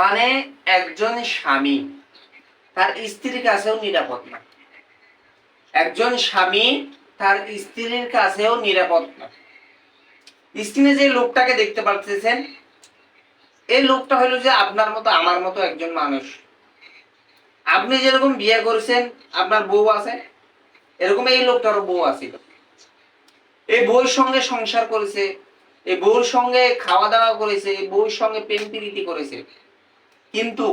মানে একজন স্বামী তার স্ত্রীর কাছেও নিরাপদ না। একজন স্বামী তার স্ত্রীর কাছেও নিরাপদ না। স্ক্রিনে যে লোকটাকে দেখতে পাচ্ছেন, এই লোকটা হলো যে আপনার মতো আমার মতো একজন মানুষ। আপনি যেরকম বিয়ে করেছেন, আপনার বউ আছে, এরকম এই লোকটারও বউ আছিল। এই বউর সঙ্গে সংসার করেছে, এই বউর সঙ্গে খাওয়া দাওয়া করেছে, এই বউর সঙ্গে প্রেম প্রীতি করেছে। কিন্তু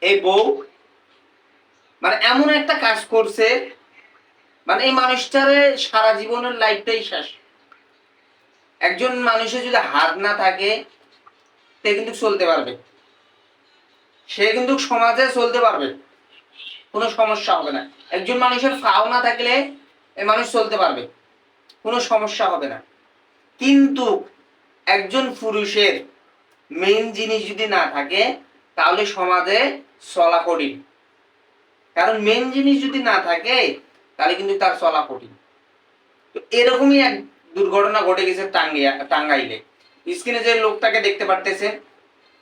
এই বউ মানে এমন একটা কাজ করছে, মানে এই মানুষটারে সারা জীবনের লাইফটাই শেষ। একজন মানুষের যদি হাত না থাকে সে কিন্তু চলতে পারবে, সে কিন্তু সমাজে চলতে পারবে, কোনো সমস্যা হবে না। একজন মানুষের পাও না থাকলে এই মানুষ চলতে পারবে, কোনো সমস্যা হবে না। কিন্তু একজন পুরুষের মেইন জিনিস যদি না থাকে তাহলে সমাজে চলা কঠিন। কারণ মেইন জিনিস যদি না থাকে তাহলে কিন্তু তার চলা কঠিন। তো এরকমই এক দুর্ঘটনা ঘটে গেছে টাঙ্গাইলে। স্ক্রিনে যে লোকটাকে দেখতে পারতেছে,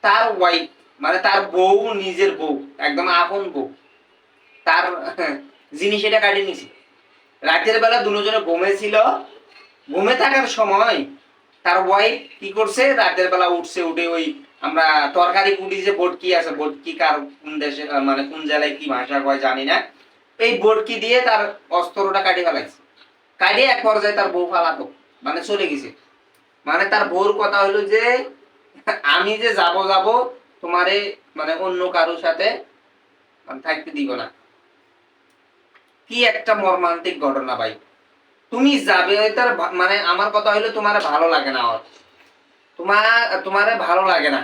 তার ওয়াইফ মানে তার বউ, নিজের বউ, একদম আপন বউ, তার জিনিস এটা কাটিয়ে নিছে। রাতের বেলা দুজনে ঘুমেছিল, ঘুমে থাকার সময় তার ওয়াইফ কি করছে, রাতের বেলা উঠছে, উঠে ওই আমরা তরকারি কুটি যে বটকি আছে, বটকি কার কোন দেশে মানে কোন জেলায় কি ভাষা কয় জানি না, এই বটকি দিয়ে তার অস্ত্রটা কাটিয়ে ফেলাইছে। কাটিয়ে এক পর্যায়ে তার বউ ফালাতো, মানে চলে গেছে। মানে তার বউর কথা হলো যে আমি যে যাব যাব তোমারে মানে অন্য কারোর সাথে থাকতে দিব না। কি একটা মর্মান্তিক ঘটনা ভাই। তুমি যাবে, তার মানে আমার কথা হলো তোমার ভালো লাগে না, তোমারে ভালো লাগে না,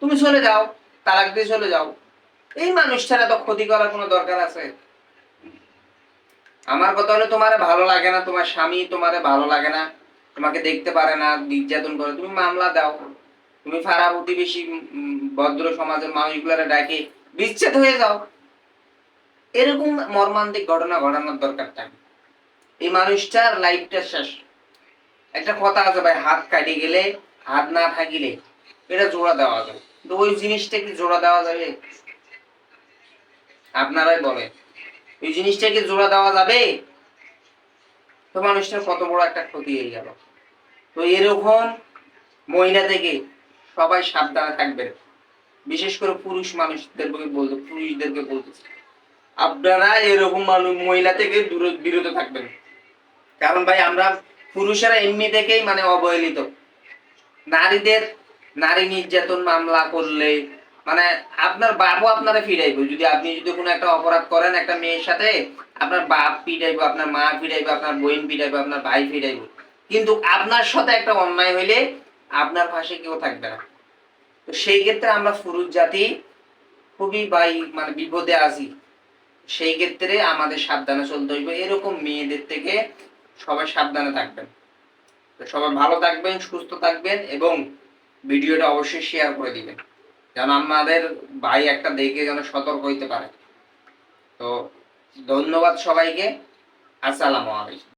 তুমি চলে যাও, তালাক দিয়ে চলে যাও। এই মানুষটার এত ক্ষতি করার কোনো দরকার আছে? আমার কথা হলো তোমারে ভালো লাগে না, তোমার স্বামী তোমারে ভালো লাগে না, তোমাকে দেখতে পারে না, নির্যাতন করে, তুমি মামলা দাও। তুমি পাড়া প্রতিবেশী ভদ্র সমাজের মানুষগুলারে ডাকে বিচ্ছেদ হয়ে যাও। এরকম মর্মান্তিক ঘটনা ঘটানোর দরকার থাকে। এই মানুষটার লাইফটা শেষ। একটা কথা আছে ভাই, হাত কাটি গেলে হাত না থাকিলে এটা জোড়া দেওয়া যায়, তো ওই জিনিসটা কি জোড়া দেওয়া যাবে? আপনারাই বলেন, ওই জিনিসটা কি জোড়া দেওয়া যাবে? তো মানুষটার কত বড় একটা ক্ষতি হয়ে গেল। তো এরকম মহিলা থেকে সবাই সাবধানে থাকবেন। বিশেষ করে পুরুষ মানুষদেরকে বলতে, পুরুষদেরকে বলতেছি, আপনারা এরকম মানুষ মহিলা থেকে বিরত থাকবেন। কারণ ভাই আমরা পুরুষেরা এমনি থেকেই মানে অবহেলিত। নারীদের নারী নির্যাতন মামলা করলে মানে আপনার বাপও আপনারা ফিরাইবো। যদি আপনি যদি কোনো একটা অপরাধ করেন একটা মেয়ের সাথে, আপনার বাপ ফিরাইবো, আপনার মা ফিরাইবো, আপনার বোন ফিরাইবো, আপনার ভাই ফিরাইবো। কিন্তু আপনার সাথে একটা অন্যায় হইলে আপনার পাশে কেউ থাকবে না। তো সেই ক্ষেত্রে আমরা পুরুষ জাতি খুবই ভাই মানে বিপদে আছি। সেই ক্ষেত্রে আমাদের সাবধানে চলতে হইবে। এরকম মেয়েদের থেকে সবাই সাবধানে থাকবেন। তো সবাই ভালো থাকবেন, সুস্থ থাকবেন এবং ভিডিওটা অবশ্যই শেয়ার করে দিবেন, যেন আমাদের ভাই একটা দেখে যেন সতর্ক হইতে পারে। তো ধন্যবাদ সবাইকে। আসসালামু আলাইকুম।